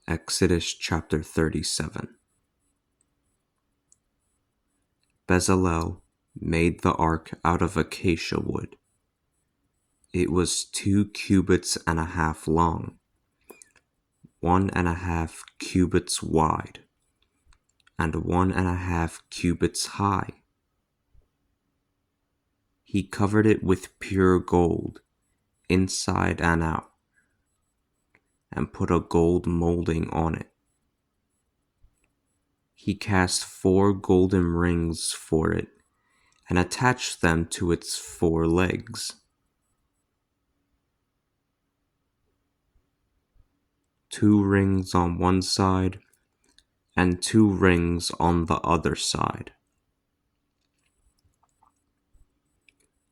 Exodus chapter 37. Bezalel made the ark out of acacia wood. It was 2 cubits and a half long, 1.5 cubits wide, and 1.5 cubits high. He covered it with pure gold, inside and out, and put a gold molding on it. He cast 4 golden rings for it, and attached them to its 4 legs. 2 rings on one side, and 2 rings on the other side.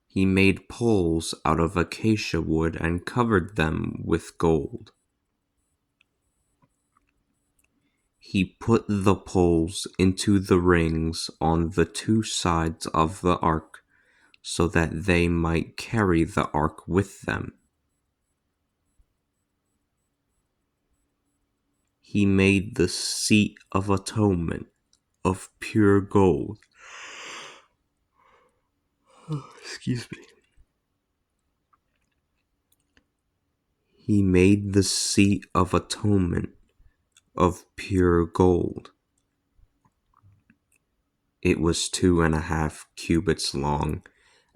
He made poles out of acacia wood and covered them with gold. He put the poles into the rings on the 2 sides of the ark, so that they might carry the ark with them. He made the seat of atonement of pure gold. He made the seat of atonement of pure gold. It was 2.5 cubits long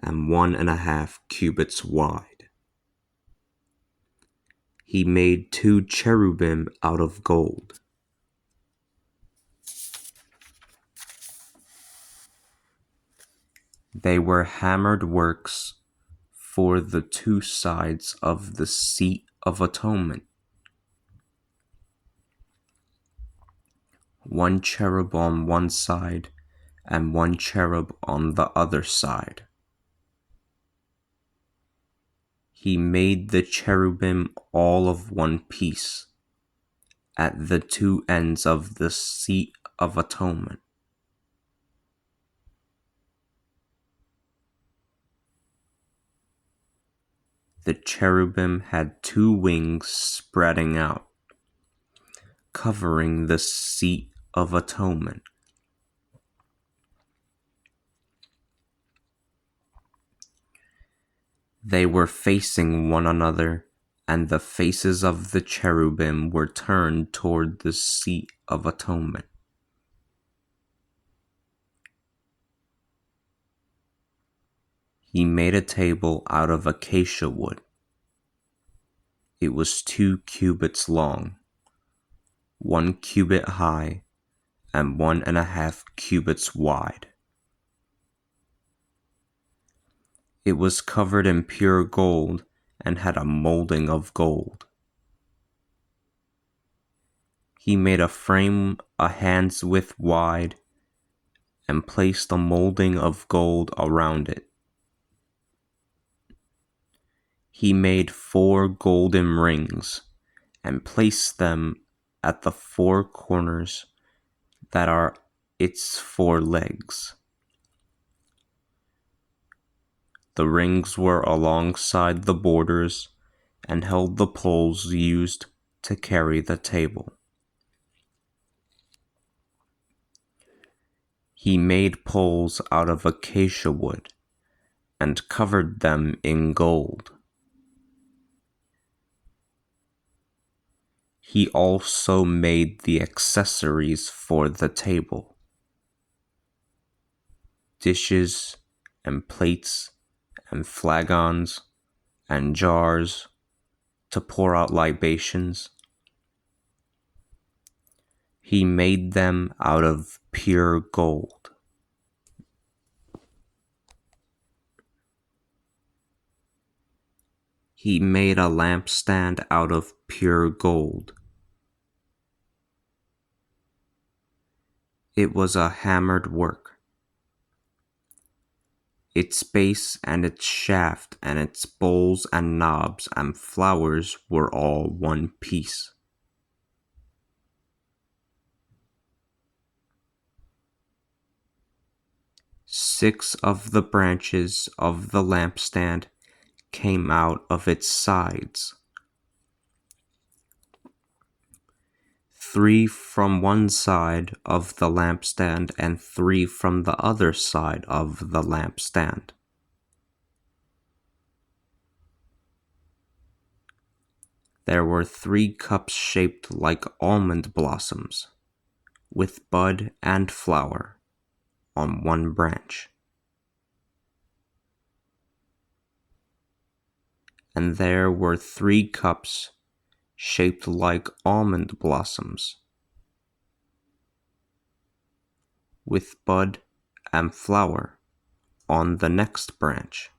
and 1.5 cubits wide. He made 2 cherubim out of gold. They were hammered works for the 2 sides of the seat of atonement. 1 cherub on one side and 1 cherub on the other side. He made the cherubim all of one piece at the 2 ends of the seat of atonement. The cherubim had 2 wings spreading out, covering the seat of atonement. They were facing one another, and the faces of the cherubim were turned toward the seat of atonement. He made a table out of acacia wood. It was 2 cubits long, 1 cubit high, and 1.5 cubits wide. It was covered in pure gold and had a molding of gold. He made a frame a hand's width wide and placed a molding of gold around it. He made 4 golden rings and placed them at the 4 corners that are its 4 legs. The rings were alongside the borders and held the poles used to carry the table. He made poles out of acacia wood and covered them in gold. He also made the accessories for the table: dishes and plates and flagons and jars to pour out libations. He made them out of pure gold. He made a lampstand out of pure gold. It was a hammered work. Its base and its shaft and its bowls and knobs and flowers were all one piece. Six of the branches of the lampstand came out of its sides. 3 from one side of the lampstand and 3 from the other side of the lampstand. There were 3 cups shaped like almond blossoms, with bud and flower on one branch. And there were 3 cups shaped like almond blossoms, with bud and flower on the next branch.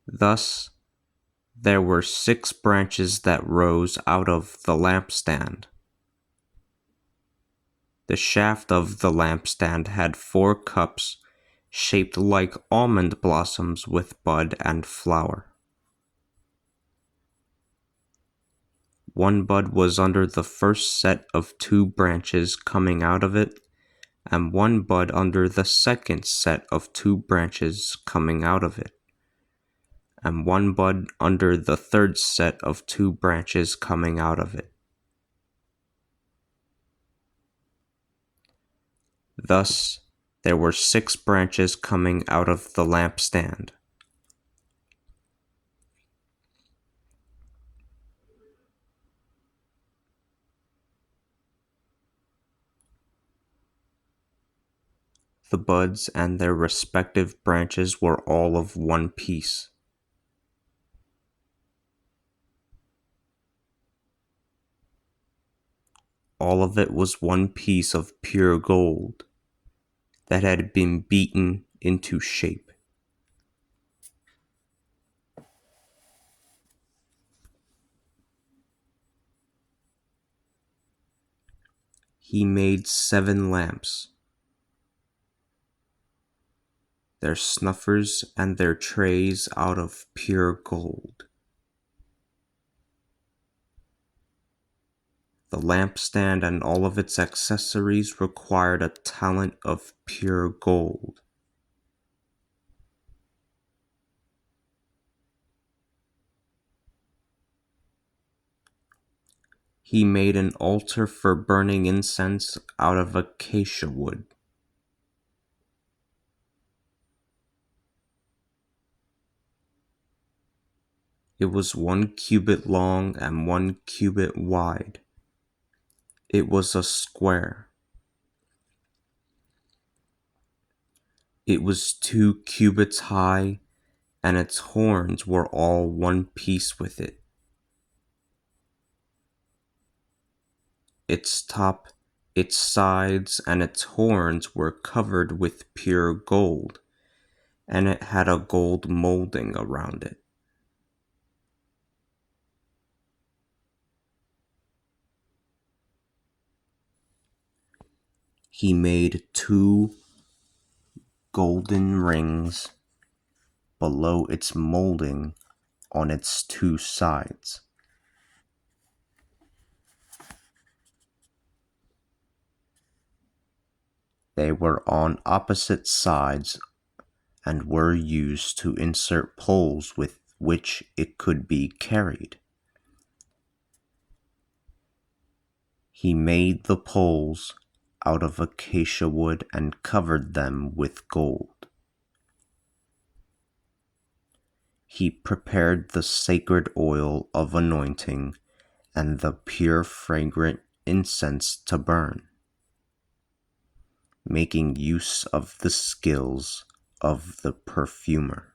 Thus, there were 6 branches that rose out of the lampstand. The shaft of the lampstand had 4 cups shaped like almond blossoms with bud and flower. One bud was under the first set of 2 branches coming out of it, and one bud under the second set of 2 branches coming out of it, and one bud under the third set of 2 branches coming out of it. Thus, there were 6 branches coming out of the lampstand. The buds and their respective branches were all of one piece. All of it was one piece of pure gold that had been beaten into shape. He made 7 lamps, their snuffers and their trays out of pure gold. The lampstand and all of its accessories required a talent of pure gold. He made an altar for burning incense out of acacia wood. It was 1 cubit long and 1 cubit wide. It was a square. It was 2 cubits high, and its horns were all one piece with it. Its top, its sides, and its horns were covered with pure gold, and it had a gold molding around it. He made 2 golden rings below its molding on its 2 sides. They were on opposite sides and were used to insert poles with which it could be carried. He made the poles out of acacia wood and covered them with gold. He prepared the sacred oil of anointing and the pure fragrant incense to burn, making use of the skills of the perfumer.